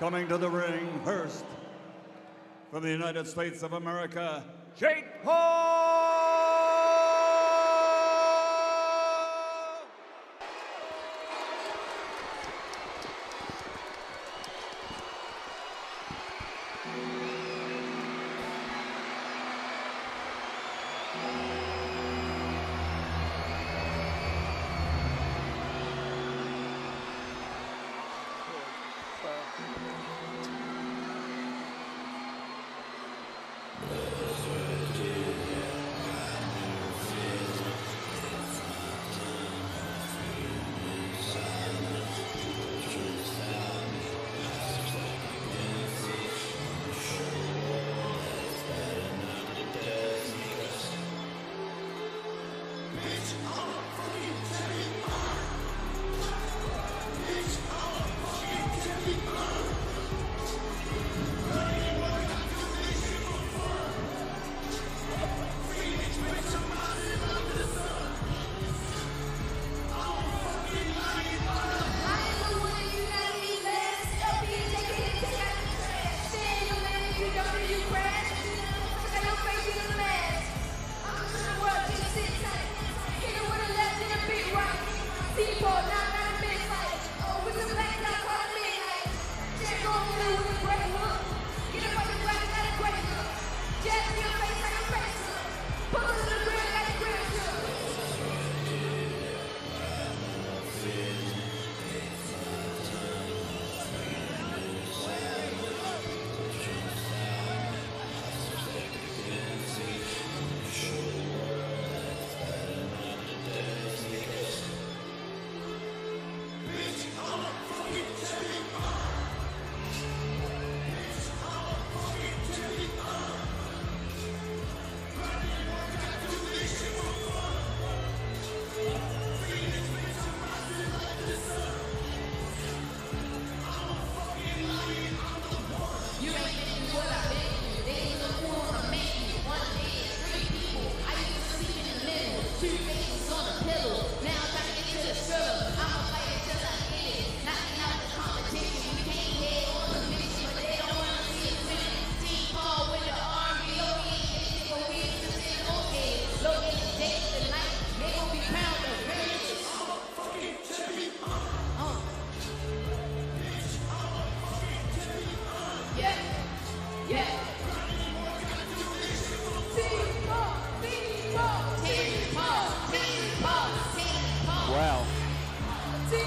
Coming to the ring first, from the United States of America, Jake Paul! Wow. There's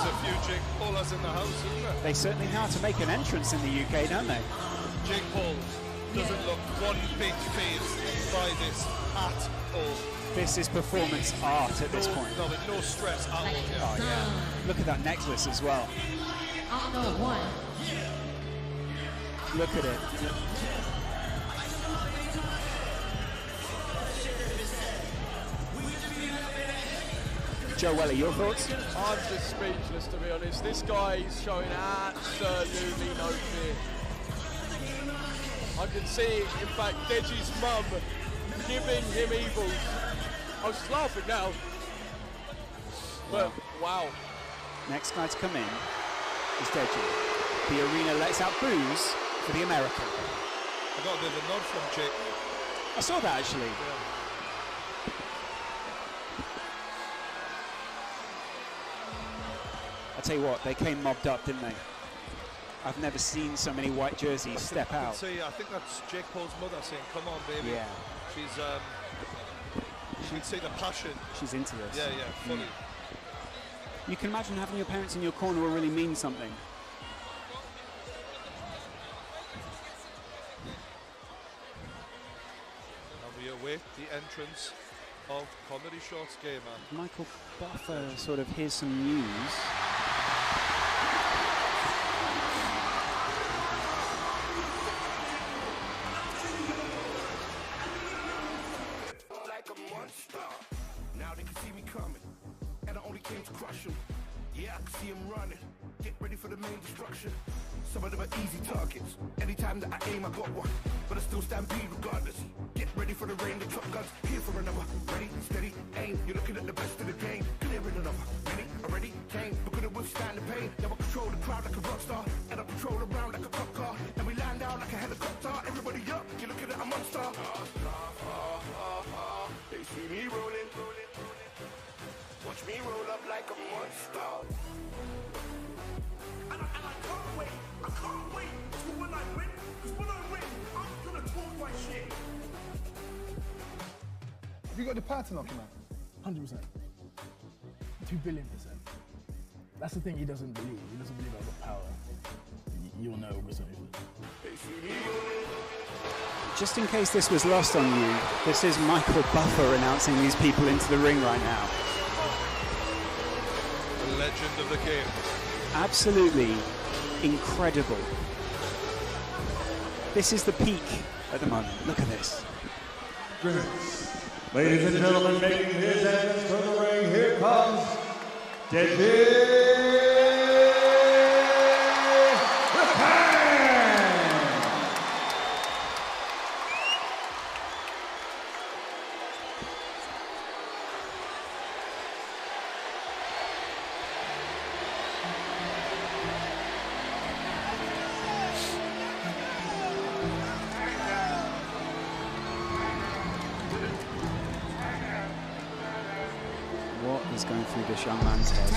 a few Jake Paulers in the house, isn't there? They certainly know how to make an entrance in the UK, don't they? Jake Paul doesn't look one bit phased by this at all. This is performance art at this point. No stress at all. Oh, yeah. Look at that necklace as well. Look at it. Joe Weller, your thoughts? I'm just speechless, to be honest. This guy is showing absolutely no fear. I can see, in fact, Deji's mum giving him evils. I was just laughing now. But, wow. Next guy to come in is Deji. The arena lets out boos for the American. I got a bit of a nod from Jake. I saw that, actually. Yeah. I'll tell you what, they came mobbed up, didn't they? I've never seen so many white jerseys step out. I think that's Jake Paul's mother saying, "Come on, baby." Yeah. She's, you can see the passion. She's into this. Yeah, fully. You can imagine having your parents in your corner will really mean something. And we await the entrance of Comedy Shorts Gamer. Michael Buffer sort of hears some news. Like a monster. Now they can see me coming, and I only came to crush them. Yeah, I can see them running. Get ready for the main destruction. Some of them are easy targets. Anytime that I aim, I got one. But I still stampede regardless. Get ready for the rain, the truck guns. Here for another. Ready, steady, aim. You're looking at the best of the game. Clearing another. Many already came. But couldn't withstand the pain. Now I control the crowd like a rock watch me roll up like a monster. And I can't wait. I can't wait till when I win. Because when I win, I'm gonna talk my shit. Have you got the power to knock him out? 100%. 2 billion%. That's the thing he doesn't believe. He doesn't believe I've got power. You'll know what's over. Just in case this was lost on you, this is Michael Buffer announcing these people into the ring right now. The legend of the game. Absolutely incredible. This is the peak at the moment. Look at this. Ladies and gentlemen, making his entrance to the ring, here comes deji. What is going through this young man's head?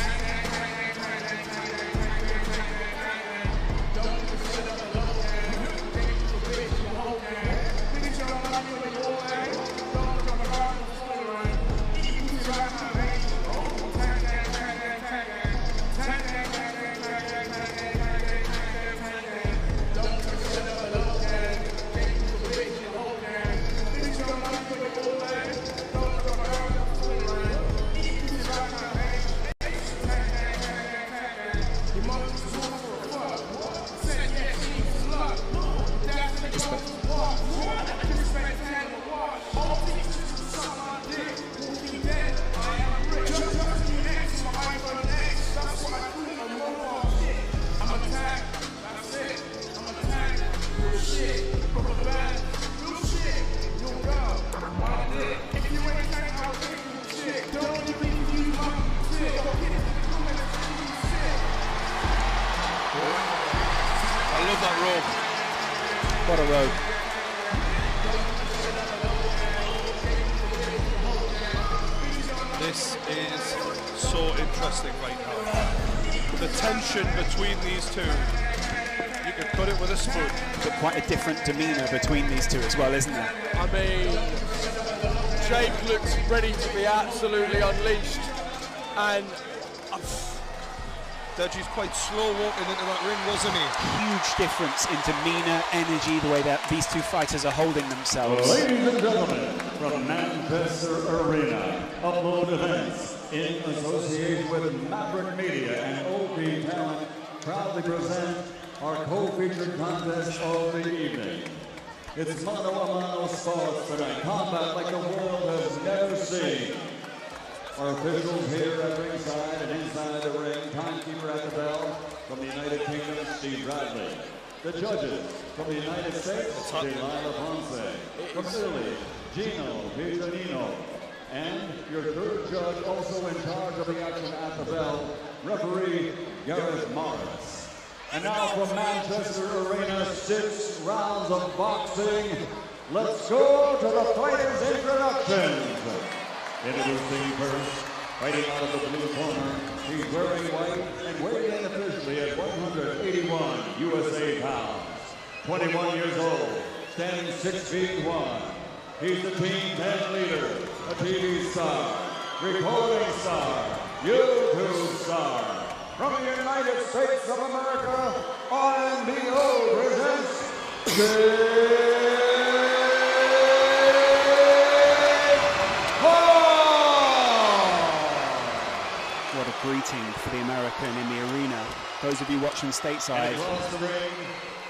I love that rope. What a rope. This is so interesting right now. The tension between these two. You could cut it with a spoon. But quite a different demeanour between these two as well, isn't there? I mean, Jake looks ready to be absolutely unleashed, and Deji's quite slow walking into that ring, wasn't he? Huge difference in demeanour, energy, the way that these two fighters are holding themselves. Ladies and gentlemen, from Manchester Arena, Upload Events, in association with Maverick Media and OP Talent, proudly present our co-featured contest of the evening. It's mano-a-mano sports tonight, combat like the world has never seen. Our officials here at ringside and inside the ring, timekeeper at the bell from the United Kingdom, Steve Bradley. The judges from the United States, Delilah Ponce. From Italy, Gino Pizzanino. And your third judge, also in charge of the action at the bell, referee Gareth Morris. And now from Manchester Arena, 6 rounds of boxing. Let's go to the fighters' introductions. Introducing first, fighting out of the blue corner, he's wearing white and weighing in officially at 181 USA pounds. 21 years old, standing 6 feet 1. He's the Team 10 leader, a TV star, recording star, YouTube star. From the United States of America, RNBO presents What a greeting for the American in the arena. Those of you watching stateside. Across the ring,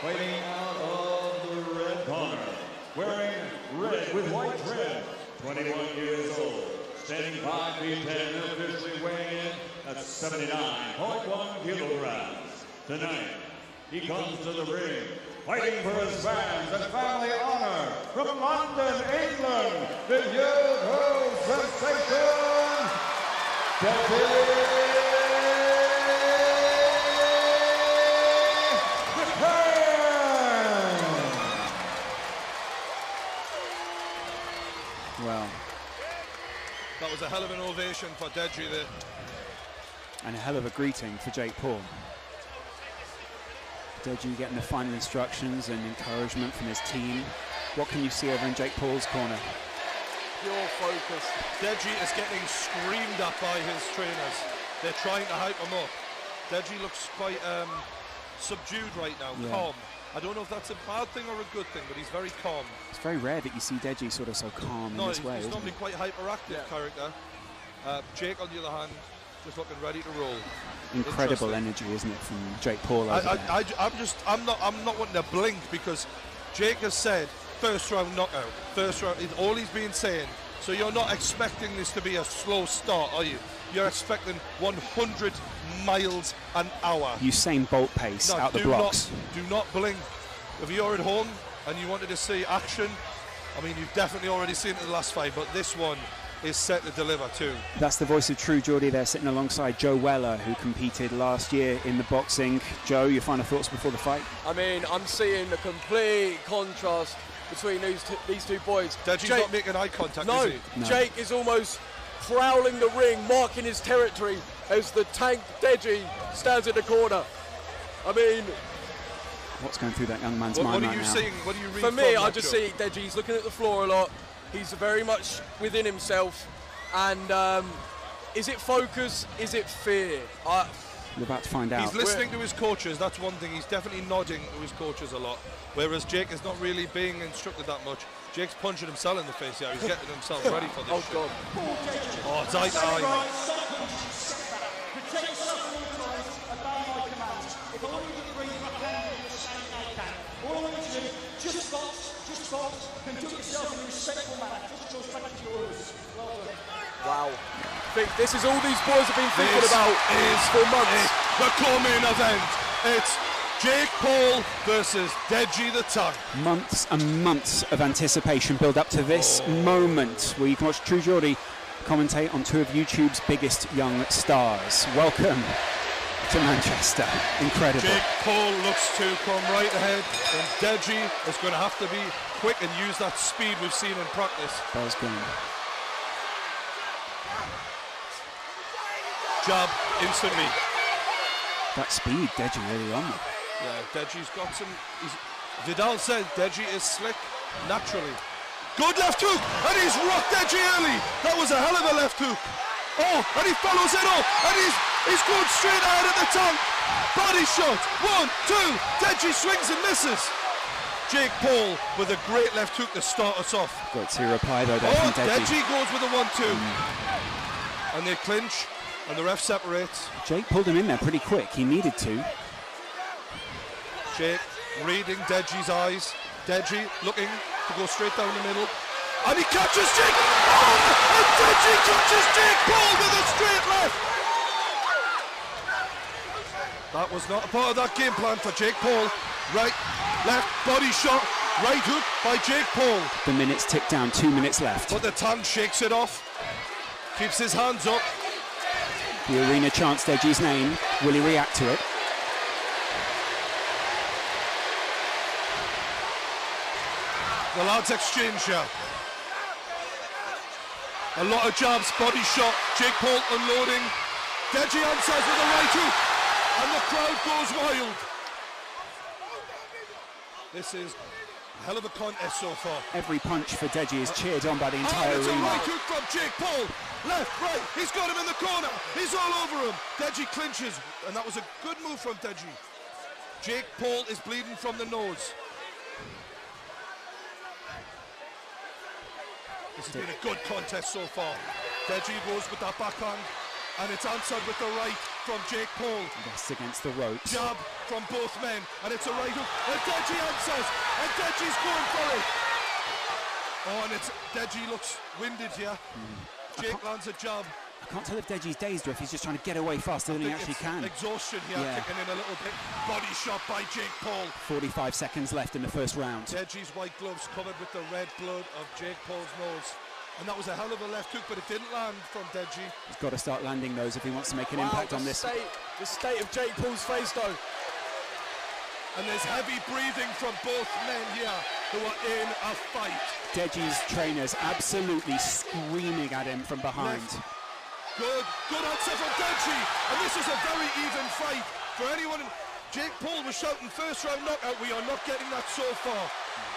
fighting out of the red corner, wearing red with white trim, 21 years old, standing 5 feet 10, officially weighing in at 79.1 kilograms. Tonight, he comes to the ring, fighting for his fans and family honor from London, England, the youthful sensation, Deji. Well, That was a hell of an ovation for for Deji there. And a hell of a greeting for Jake Paul. Deji getting the final instructions and encouragement from his team. What can you see over in Jake Paul's corner? Pure focus. Deji is getting screamed at by his trainers. They're trying to hype him up. Deji looks quite subdued right now, calm. I don't know if that's a bad thing or a good thing, but he's very calm. It's very rare that you see Deji sort of so calm in this way. He's normally quite hyperactive character. Jake, on the other hand, just looking ready to roll. Incredible energy, isn't it, from Jake Paul? I'm not wanting to blink because Jake has said first round knockout. First round is all he's been saying. So you're not expecting this to be a slow start, are you? You're expecting 100 miles an hour. Usain Bolt pace out the blocks. Do not blink. If you're at home and you wanted to see action, I mean, you've definitely already seen it in the last fight, but this one is set to deliver too. That's the voice of True Geordie there, sitting alongside Joe Weller, who competed last year in the boxing. Joe, your final thoughts before the fight? I mean, I'm seeing a complete contrast between these two boys. Deji's not making eye contact, is he? No, Jake is almost prowling the ring, marking his territory as the tank Deji stands in the corner. I mean, what's going through that young man's mind right now? What are you seeing? What do you read? For me, I just see Deji's looking at the floor a lot. He's very much within himself. And is it focus? Is it fear? We're about to find out. He's listening to his coaches. That's one thing. He's definitely nodding to his coaches a lot. Whereas Jake is not really being instructed that much. Jake's punching himself in the face. Yeah, he's getting himself ready for this. Oh, God. Oh, it's eye to eye. Wow. I think this is all these boys have been thinking about for months. The co-main event. It's Jake Paul versus Deji the Tank. Months and months of anticipation build up to this moment where you can watch True Geordie commentate on two of YouTube's biggest young stars. Welcome to Manchester. Incredible. Jake Paul looks to come right ahead, and Deji is going to have to be quick and use that speed we've seen in practice. Bell's going. Jab instantly. That speed, Deji really on. Yeah, Deji's got some. Vidal said Deji is slick naturally. Good left hook, and he's rocked Deji early. That was a hell of a left hook. Oh, and he follows it up, and he's going straight out of the tank. Body shot. 1, 2. Deji swings and misses. Jake Paul with a great left hook to start us off. Great to reply though there from Deji. Deji goes with a 1-2. And they clinch, and the ref separates. Jake pulled him in there pretty quick. He needed to. Jake reading Deji's eyes. Deji looking to go straight down the middle. And he catches Jake. Oh! And Deji catches Jake Paul with a straight left. That was not a part of that game plan for Jake Paul. Right, left, body shot, right hook by Jake Paul. The minutes tick down, 2 minutes left. But the tank shakes it off. Keeps his hands up. The arena chants Deji's name. Will he react to it? The lads exchange here. A lot of jabs, body shot, Jake Paul unloading. Deji answers with a right hook, and the crowd goes wild. This is a hell of a contest so far. Every punch for Deji is cheered on by the entire It's a arena. right hook from Jake Paul. Left, right, he's got him in the corner. He's all over him. Deji clinches, and that was a good move from Deji. Jake Paul is bleeding from the nose. This has been a good contest so far. Deji goes with that backhand, and it's answered with the right from Jake Paul. That's against the ropes. Jab from both men, and it's a right hook, and Deji answers, and Deji's going for it. Oh, and Deji looks winded here. Jake lands a jab. I can't tell if Deji's dazed or if he's just trying to get away faster than he actually can. Exhaustion here, kicking in a little bit. Body shot by Jake Paul. 45 seconds left in the first round. Deji's white gloves covered with the red blood of Jake Paul's nose. And that was a hell of a left hook, but it didn't land from Deji. He's got to start landing those if he wants to make an impact on this. The state of Jake Paul's face, though. And there's heavy breathing from both men here who are in a fight. Deji's trainers absolutely screaming at him from behind. Good answer from Deji. And this is a very even fight for anyone. Jake Paul was shouting first round knockout. We are not getting that so far.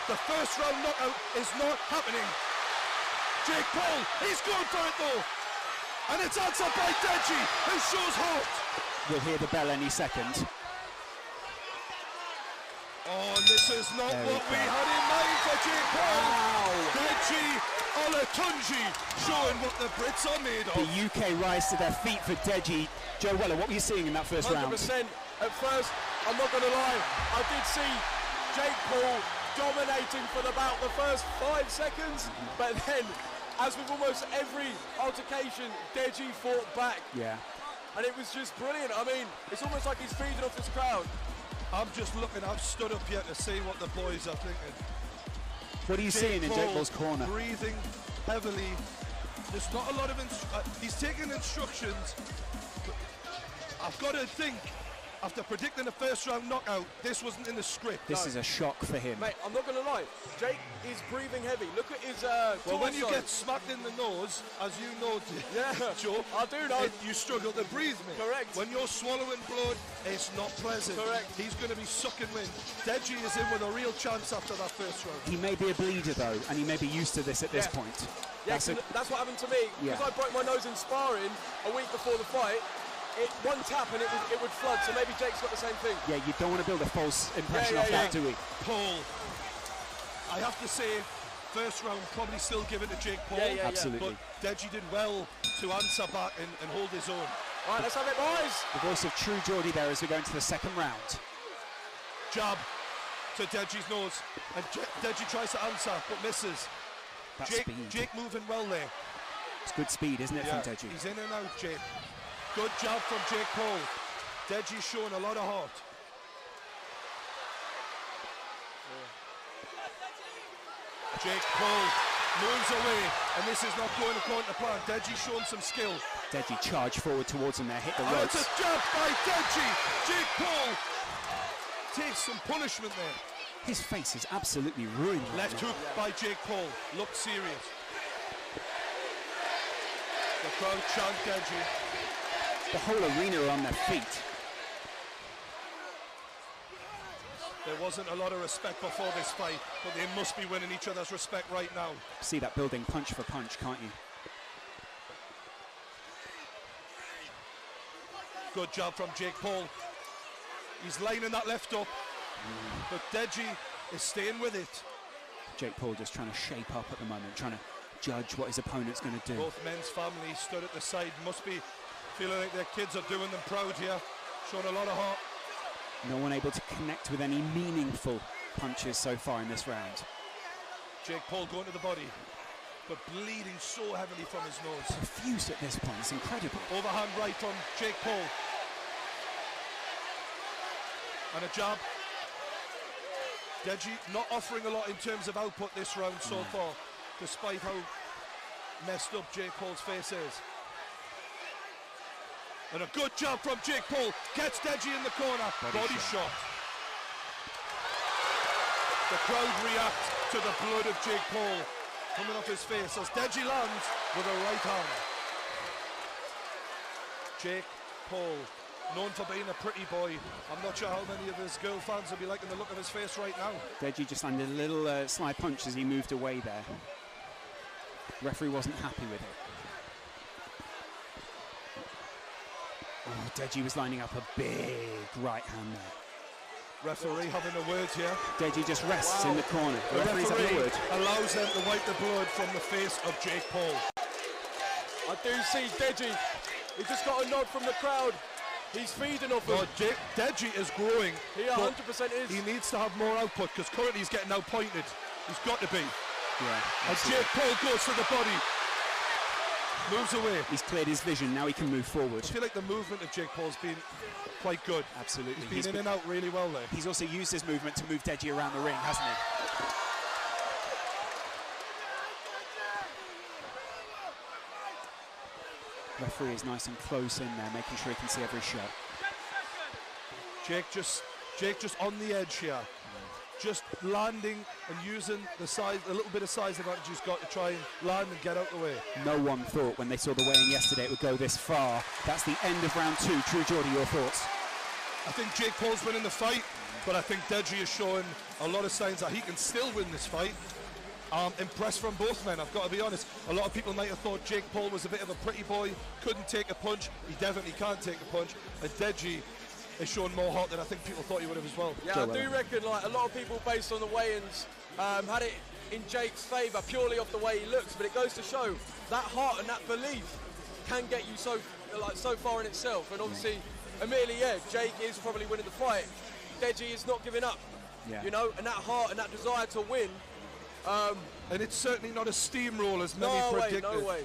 The first round knockout is not happening. Jake Paul, he's going for it though. And it's answered by Deji, who shows heart. We'll hear the bell any second. Oh, and this is not what we had in mind for Jake Paul. Wow. Deji Olatunji showing what the Brits are made of. The UK rise to their feet for Deji. Joe Weller, what were you seeing in that first 100%. round? At first, I'm not going to lie, I did see Jake Paul dominating for about the first 5 seconds, but then, as with almost every altercation, Deji fought back. Yeah. And it was just brilliant. I mean, it's almost like he's feeding off this crowd. I'm just looking, I've stood up here to see what the boys are thinking. What are you seeing in Jake Paul's corner? Breathing heavily. There's not a lot of he's taking instructions. But I've got to think, after predicting the first round knockout, this wasn't in the script. This is a shock for him. Mate, I'm not going to lie. Jake is breathing heavy. Look at his well, when you torso. get smacked in the nose, as you know, yeah, Joe, I do know. You struggle to breathe, mate. Correct. When you're swallowing blood, it's not pleasant. Correct. He's going to be sucking wind. Deji is in with a real chance after that first round. He may be a bleeder though, and he may be used to this at this point. Yeah, that's what happened to me. Because I broke my nose in sparring a week before the fight. One tap and it would flood, so maybe Jake's got the same thing. Yeah, you don't want to build a false impression off that, do we? Paul, I have to say, first round probably still give it to Jake Paul. Absolutely. But Deji did well to answer back and hold his own. All right, let's have it, boys. The voice of true Geordie there as we go into the second round. Jab to Deji's nose, and Deji tries to answer but misses. Jake moving well there. It's good speed, isn't it, from Deji? He's in and out, Jake. Good job from Jake Paul. Deji's showing a lot of heart. Jake Paul moves away, and this is not going according to plan. Deji's showing some skill. Deji charged forward towards him there, hit the ropes. ropes. It's a jab by Deji. Jake Paul takes some punishment there. His face is absolutely ruined. Left hook by Jake Paul. Looked serious. The crowd chant Deji. The whole arena are on their feet. There wasn't a lot of respect before this fight, but they must be winning each other's respect right now. See that building punch for punch, can't you? Good job from Jake Paul. He's lining that left up, but Deji is staying with it. Jake Paul just trying to shape up at the moment, trying to judge what his opponent's going to do. Both men's families stood at the side, must be feeling like their kids are doing them proud here, showing a lot of heart. No one able to connect with any meaningful punches so far in this round. Jake Paul going to the body, but bleeding so heavily from his nose. Profuse at this point, it's incredible. Overhand right from Jake Paul. And a jab. Deji not offering a lot in terms of output this round so far, despite how messed up Jake Paul's face is. And a good jab from Jake Paul. Gets Deji in the corner. Body shot. The crowd react to the blood of Jake Paul coming off his face as Deji lands with a right hand. Jake Paul, known for being a pretty boy. I'm not sure how many of his girl fans will be liking the look of his face right now. Deji just landed a little sly punch as he moved away there. Referee wasn't happy with it. Oh, Deji was lining up a big right hand there. Referee having a word here. Deji just rests in the corner. The referee's having a word. Allows them to wipe the blood from the face of Jake Paul. I do see Deji. He just got a nod from the crowd. He's feeding off him. Deji is growing. He 100% is. He needs to have more output because currently he's getting outpointed. He's got to be. Yeah. And Jake Paul goes to the body. Moves away. He's cleared his vision, now he can move forward. I feel like the movement of Jake Paul's been quite good. Absolutely. He's been in and out really well there. He's also used his movement to move Deji around the ring, hasn't he? Referee is nice and close in there, making sure he can see every shot. Jake just on the edge here. just landing and using the size, a little bit of size advantage he's got to try and land and get out the way. No one thought when they saw the weigh-in yesterday it would go this far. That's the end of round 2. True Geordie, your thoughts? I think Jake Paul's winning the fight, but I think Deji is showing a lot of signs that he can still win this fight. Impressed from both men, I've got to be honest. A lot of people might have thought Jake Paul was a bit of a pretty boy, couldn't take a punch. He definitely can't take a punch. And Deji is showing more heart than I think people thought he would have as well. Yeah, I do reckon like a lot of people based on the weigh-ins had it in Jake's favour purely off the way he looks, but it goes to show that heart and that belief can get you so far in itself. And obviously, admittedly, yeah, Jake is probably winning the fight. Deji is not giving up, you know, and that heart and that desire to win. And it's certainly not a steamroll as many predicted. No way.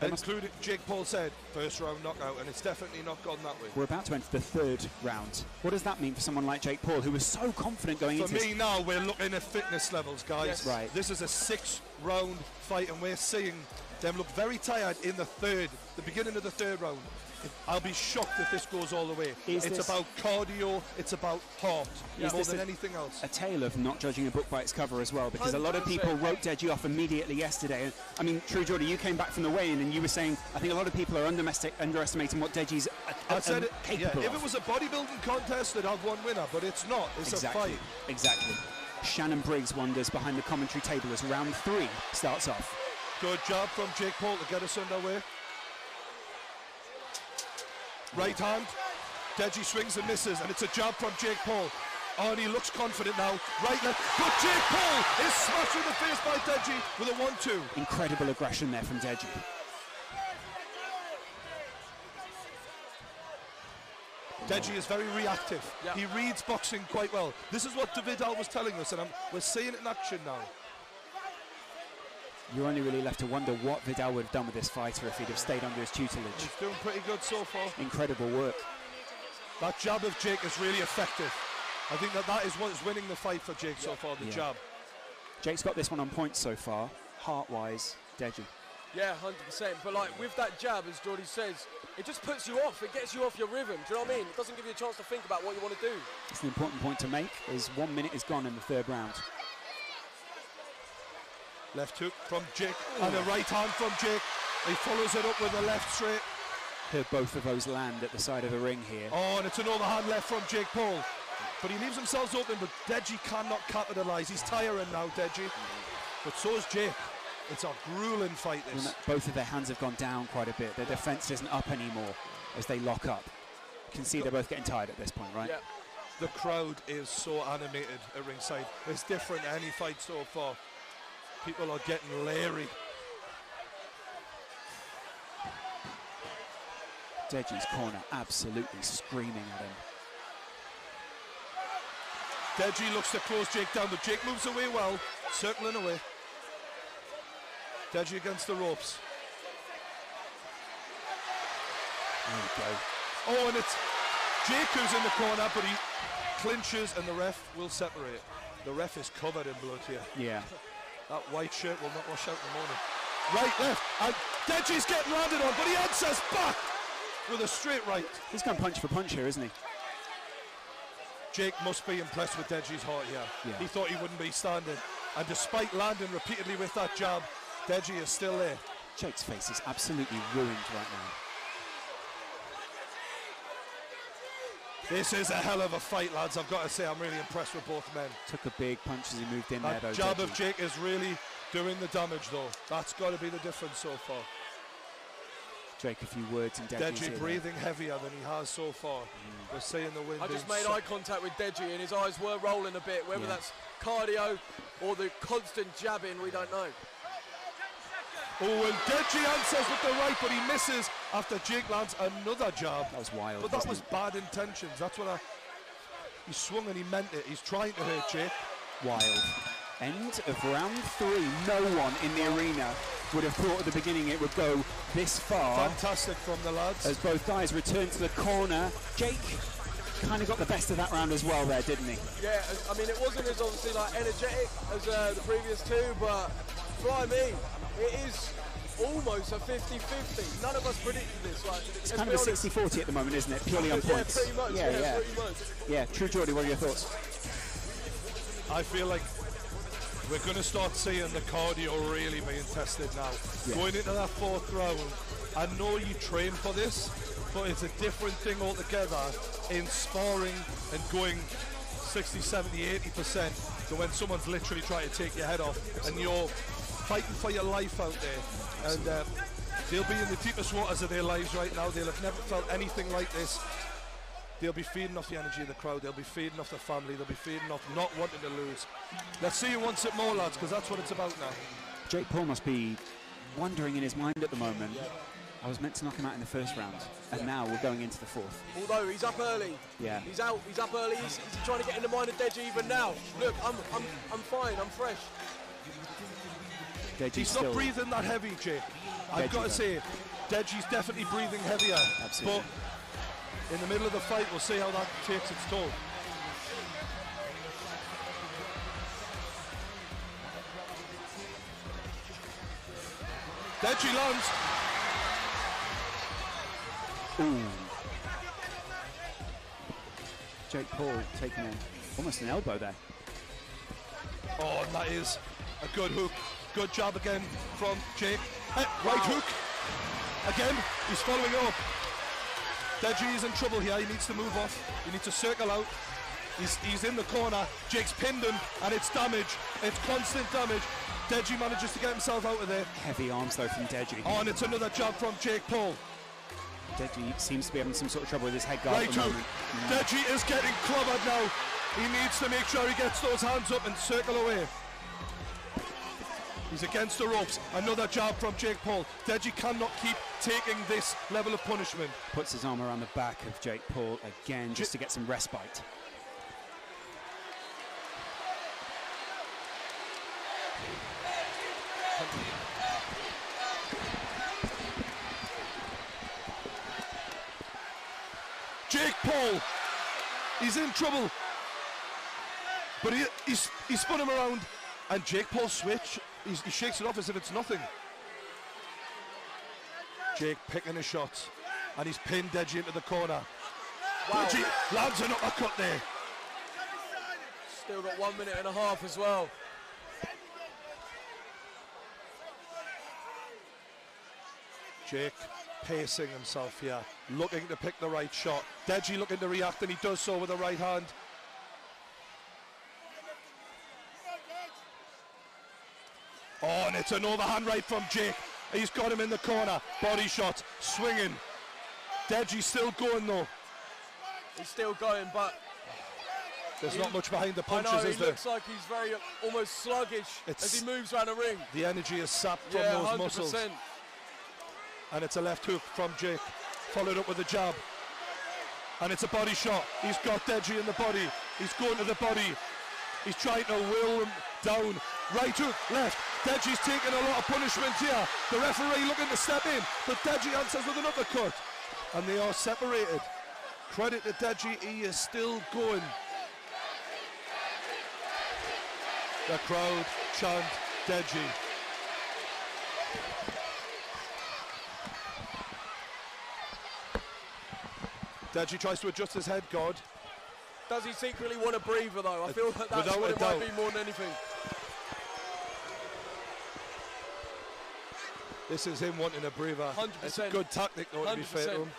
Including Jake Paul said, first round knockout, and it's definitely not gone that way. We're about to enter the 3rd round. What does that mean for someone like Jake Paul, who was so confident going into this? For me now, we're looking at fitness levels, guys. Yes. Right. This is a 6-round fight, and we're seeing them look very tired in the beginning of the 3rd round. I'll be shocked if this goes all the way. It's about cardio, it's about heart, more than anything else. A tale of not judging a book by its cover as well, because a lot of people wrote Deji off immediately yesterday. I mean, True Geordie, you came back from the weigh-in and you were saying, I think a lot of people are underestimating what Deji's capable of. If it was a bodybuilding contest, they'd have one winner, but it's not. It's a fight. Exactly. Shannon Briggs wanders behind the commentary table as round 3 starts off. Good job from Jake Paul to get us underway. Right hand, Deji swings and misses, and it's a jab from Jake Paul. Oh, and he looks confident now. Right left, but Jake Paul is smashed in the face by Deji with a 1-2. Incredible aggression there from Deji. Deji is very reactive. Yep. He reads boxing quite well. This is what Vidal was telling us, and we're seeing it in action now. You're only really left to wonder what Vidal would have done with this fighter if he'd have stayed under his tutelage. He's doing pretty good so far. Incredible work. That jab of Jake is really effective. I think that is what's winning the fight for Jake so far, the jab. Jake's got this one on points so far, heart-wise, Deji. Yeah, 100%. But like with that jab, as Geordie says, it just puts you off. It gets you off your rhythm. Do you know what I mean? It doesn't give you a chance to think about what you want to do. It's an important point to make, as 1 minute is gone in the 3rd round. Left hook from Jake, and a right hand from Jake. He follows it up with a left straight. Heard both of those land at the side of the ring here. Oh, and it's an overhand left from Jake Paul. But he leaves himself open, but Deji cannot capitalise. He's tiring now, Deji. But so is Jake. It's a grueling fight, this. Both of their hands have gone down quite a bit. Their defence isn't up anymore as they lock up. You can see they're both getting tired at this point, right? Yeah. The crowd is so animated at ringside. It's different than any fight so far. People are getting leery. Deji's corner absolutely screaming at him. Deji looks to close Jake down, but Jake moves away well, circling away. Deji against the ropes. There we go. Oh, and it's Jake who's in the corner, but he clinches and the ref will separate. The ref is covered in blood here. Yeah. That white shirt will not wash out in the morning. Right, left, and Deji's getting landed on, but he answers back with a straight right. He's going punch for punch here, isn't he? Jake must be impressed with Deji's heart here. Yeah. He thought he wouldn't be standing. And despite landing repeatedly with that jab, Deji is still there. Jake's face is absolutely ruined right now. This is a hell of a fight, lads. I've got to say, I'm really impressed with both men. Took a big punch as he moved in that there, though. Jab of Jake is really doing the damage, though. That's got to be the difference so far. Jake, a few words in Deji breathing heavier than he has so far. We're seeing the wind. I just made eye contact with Deji and his eyes were rolling a bit. Whether that's cardio or the constant jabbing, we don't know. Oh, and Deji answers with the right, but he misses after Jake lands another jab. That was wild. But that was bad intentions. That's what he swung and he meant it. He's trying to hurt Jake. Wild. End of round 3. No one in the arena would have thought at the beginning it would go this far. Fantastic from the lads. As both guys return to the corner. Jake kind of got the best of that round as well there, didn't he? Yeah, I mean, it wasn't as obviously like energetic as the previous two, but for me, it is almost a 50-50. None of us predicted this. Like, it's kind of a 60-40 at the moment, isn't it? Purely on points. Yeah, pretty much. Yeah, pretty much. Yeah, True Geordie, what are your thoughts? I feel like we're going to start seeing the cardio really being tested now. Yeah. Going into that 4th round, I know you train for this, but it's a different thing altogether in sparring and going 60, 70, 80% to when someone's literally trying to take your head off and you're fighting for your life out there. And they'll be in the deepest waters of their lives right now. They'll have never felt anything like this. They'll be feeding off the energy of the crowd. They'll be feeding off their family. They'll be feeding off not wanting to lose. Let's see who wants it more, lads, because that's what it's about now. Jake Paul must be wondering in his mind at the moment. I was meant to knock him out in the 1st round, and now we're going into the 4th. Although he's up early. Yeah. He's up early. He's trying to get in the mind of Deji even now. Look, I'm fine. I'm fresh. Deji's He's not breathing that heavy, Jake. I've got to say, Deji's definitely breathing heavier. Absolutely. But in the middle of the fight, we'll see how that takes its toll. Deji lands. Ooh. Jake Paul taking almost an elbow there. Oh, and that is a good hook. Good job again from Jake. Right hook. Again, he's following up. Deji is in trouble here. He needs to move off. He needs to circle out. He's in the corner. Jake's pinned him, and it's damage. It's constant damage. Deji manages to get himself out of there. Heavy arms though from Deji. Oh, and it's another jab from Jake Paul. Deji seems to be having some sort of trouble with his head guard Right at the hook. moment. Deji is getting clobbered now. He needs to make sure he gets those hands up and circle away. He's against the ropes. Another jab from Jake Paul. Deji cannot keep taking this level of punishment. Puts his arm around the back of Jake Paul again just to get some respite. Jake Paul, he's in trouble. But he spun him around, and Jake Paul switch. He shakes it off as if it's nothing. Jake picking his shots, and he's pinned Deji into the corner. Wow. Deji lands an uppercut there. Still got 1 minute and a half as well. Jake pacing himself here, looking to pick the right shot. Deji looking to react, and he does so with the right hand. Oh, and it's an overhand right from Jake. He's got him in the corner. Body shot, swinging. Deji's still going though. He's still going, but there's not much behind the punches, I know, is he there? looks like he's very almost sluggish as he moves around the ring. The energy is sapped from Yeah, those 100%. muscles. And it's a left hook from Jake, followed up with a jab. And it's a body shot. He's got Deji in the body. He's going to the body. He's trying to will him down. Right hook, left. Deji's taking a lot of punishment here. The referee looking to step in, but Deji answers with an uppercut. And they are separated. Credit to Deji, he is still going. The crowd chant Deji. Deji tries to adjust his head guard. Does he secretly want a breather though? I feel that that's Without what a it might doubt. be more than anything. This is him wanting a breather. 100%. It's a good tactic though, to be fair to 100%. him.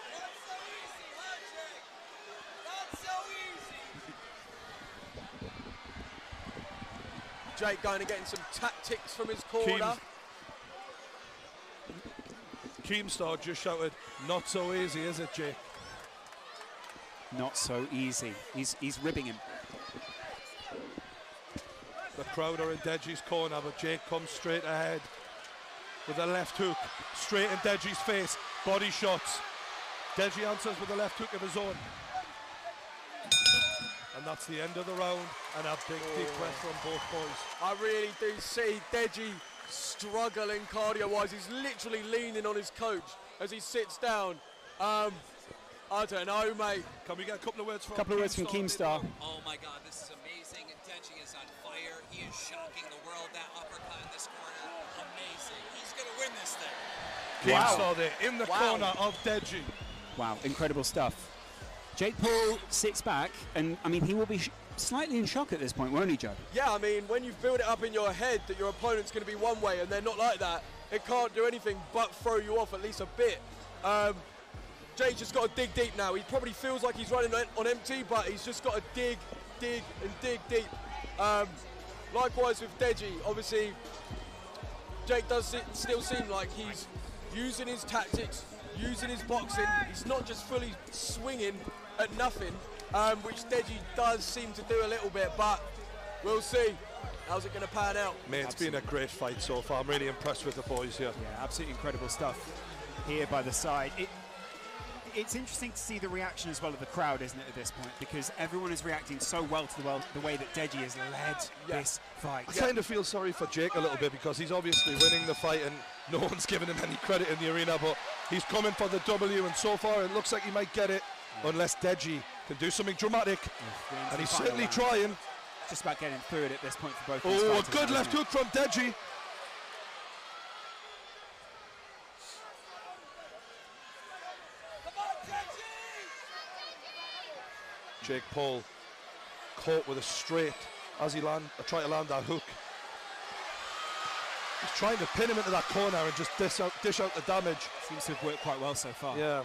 Jake going and getting some tactics from his corner. Keemstar just shouted, "Not so easy, is it, Jake?" Not so easy. He's ribbing him. The crowd are in Deji's corner, but Jake comes straight ahead with a left hook, straight in Deji's face. Body shots. Deji answers with a left hook of his own. And that's the end of the round, and a big deep breath from both boys. I really do see Deji struggling cardio-wise. He's literally leaning on his coach as he sits down. I don't know, mate. Can we get a couple of words from Keemstar? Oh my God, this is amazing. Deji is on fire. He is shocking the world. That uppercut in this corner, amazing. He's going to win this thing. Keemstar there in the corner of Deji. Wow, incredible stuff. Jake Paul sits back, and I mean, he will be slightly in shock at this point, weren't he, Joe? Yeah, I mean, when you've built it up in your head that your opponent's going to be one way and they're not like that, it can't do anything but throw you off at least a bit. Jay's just got to dig deep now. He probably feels like he's running on empty, but he's just got to dig deep. Likewise with Deji, obviously, Jake does still seem like he's using his tactics, using his boxing. He's not just fully swinging at nothing, which Deji does seem to do a little bit, but we'll see. How's it going to pan out? Mate, it's been a great fight so far. I'm really impressed with the boys here. Yeah, absolutely incredible stuff here by the side. It's interesting to see the reaction as well of the crowd, isn't it, at this point? Because everyone is reacting so well to the way that Deji has led this fight. I kind of feel sorry for Jake a little bit because he's obviously winning the fight and no one's giving him any credit in the arena, but he's coming for the W, and so far it looks like he might get it, unless Deji can do something dramatic, and he's certainly trying. Just about getting through it at this point for both these Oh, fighters, a good left hook from Deji. Jake Paul caught with a straight as he tried to land that hook. He's trying to pin him into that corner and just dish out the damage. Seems to have worked quite well so far. Yeah.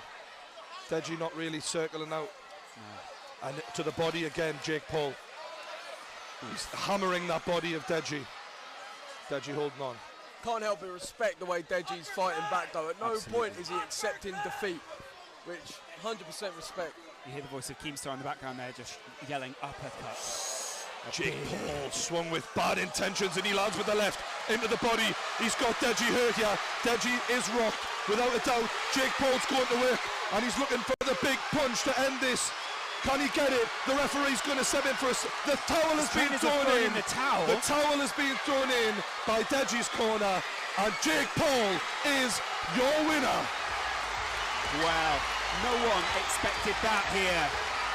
Deji not really circling out. No. And to the body again, Jake Paul. He's hammering that body of Deji. Deji holding on. Can't help but respect the way Deji's fighting back, though. At no point is he accepting defeat, which 100% respect. You hear the voice of Keemstar in the background there, just yelling uppercut. Jake Paul swung with bad intentions and he lands with the left into the body. He's got Deji hurt here. Deji is rocked, without a doubt. Jake Paul's going to work and he's looking for the big punch to end this. Can he get it? The referee's going to step in for us. The towel has been thrown in. The towel has been thrown in by Deji's corner, and Jake Paul is your winner. Wow, no one expected that here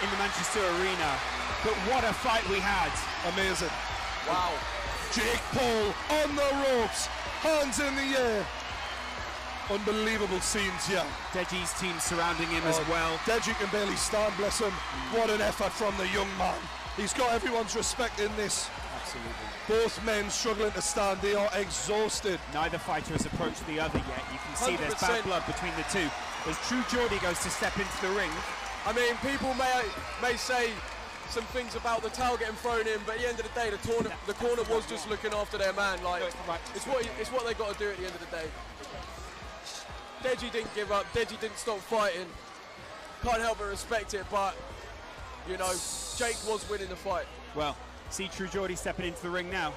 in the Manchester Arena, but what a fight we had. Amazing. Wow. Jake Paul on the ropes, hands in the air. Unbelievable scenes here. Deji's team surrounding him as well. Deji can barely stand, bless him. What an effort from the young man. He's got everyone's respect in this. Absolutely. Both men struggling to stand. They are exhausted. Neither fighter has approached the other yet. You can see 100%. There's bad blood between the two. As True Geordie goes to step into the ring. I mean, people may say some things about the towel getting thrown in, but at the end of the day, the corner was just looking after their man. Like, it's what they got to do at the end of the day. Deji didn't give up. Deji didn't stop fighting. Can't help but respect it, but you know, Jake was winning the fight. Well, see True Geordie stepping into the ring now.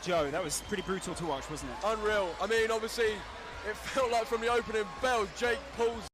Joe, that was pretty brutal to watch, wasn't it? Unreal. I mean, obviously, it felt like from the opening bell, Jake Paul's